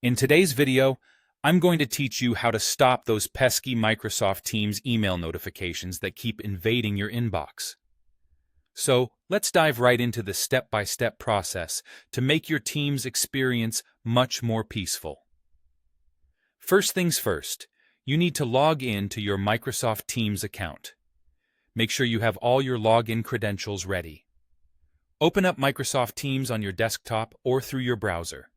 In today's video, I'm going to teach you how to stop those pesky Microsoft Teams email notifications that keep invading your inbox. So, let's dive right into the step-by-step process to make your Teams experience much more peaceful. First things first, you need to log in to your Microsoft Teams account. Make sure you have all your login credentials ready. Open up Microsoft Teams on your desktop or through your browser.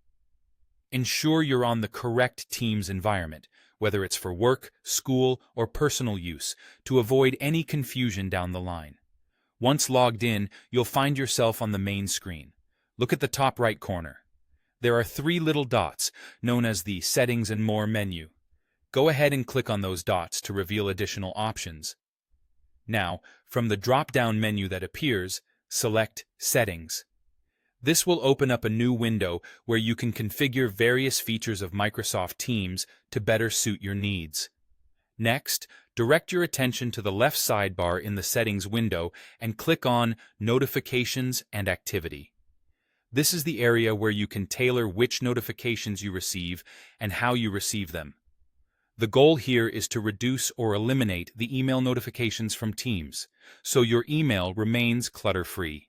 Ensure you're on the correct Teams environment, whether it's for work, school, or personal use, to avoid any confusion down the line. Once logged in, you'll find yourself on the main screen. Look at the top right corner. There are three little dots, known as the Settings and More menu. Go ahead and click on those dots to reveal additional options. Now, from the drop-down menu that appears, select Settings. This will open up a new window where you can configure various features of Microsoft Teams to better suit your needs. Next, direct your attention to the left sidebar in the Settings window and click on Notifications and Activity. This is the area where you can tailor which notifications you receive and how you receive them. The goal here is to reduce or eliminate the email notifications from Teams, so your email remains clutter-free.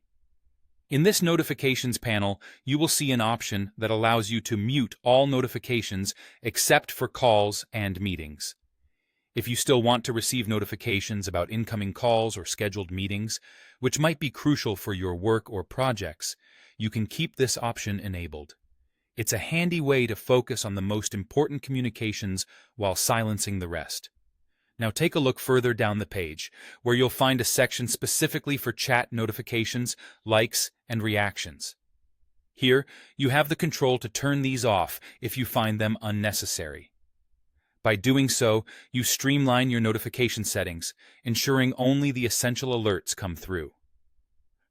In this Notifications panel, you will see an option that allows you to mute all notifications except for calls and meetings. If you still want to receive notifications about incoming calls or scheduled meetings, which might be crucial for your work or projects, you can keep this option enabled. It's a handy way to focus on the most important communications while silencing the rest. Now take a look further down the page, where you'll find a section specifically for chat notifications, likes, and reactions. Here, you have the control to turn these off if you find them unnecessary. By doing so, you streamline your notification settings, ensuring only the essential alerts come through.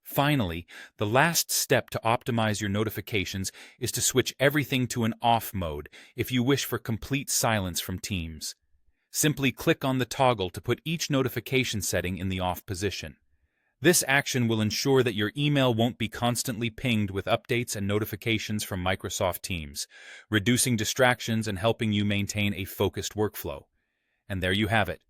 Finally, the last step to optimize your notifications is to switch everything to an off mode if you wish for complete silence from Teams. Simply click on the toggle to put each notification setting in the off position. This action will ensure that your email won't be constantly pinged with updates and notifications from Microsoft Teams, reducing distractions and helping you maintain a focused workflow. And there you have it.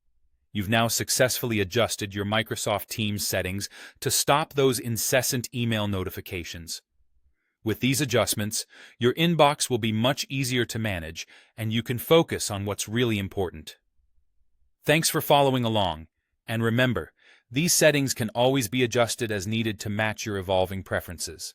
You've now successfully adjusted your Microsoft Teams settings to stop those incessant email notifications. With these adjustments, your inbox will be much easier to manage, and you can focus on what's really important. Thanks for following along, and remember, these settings can always be adjusted as needed to match your evolving preferences.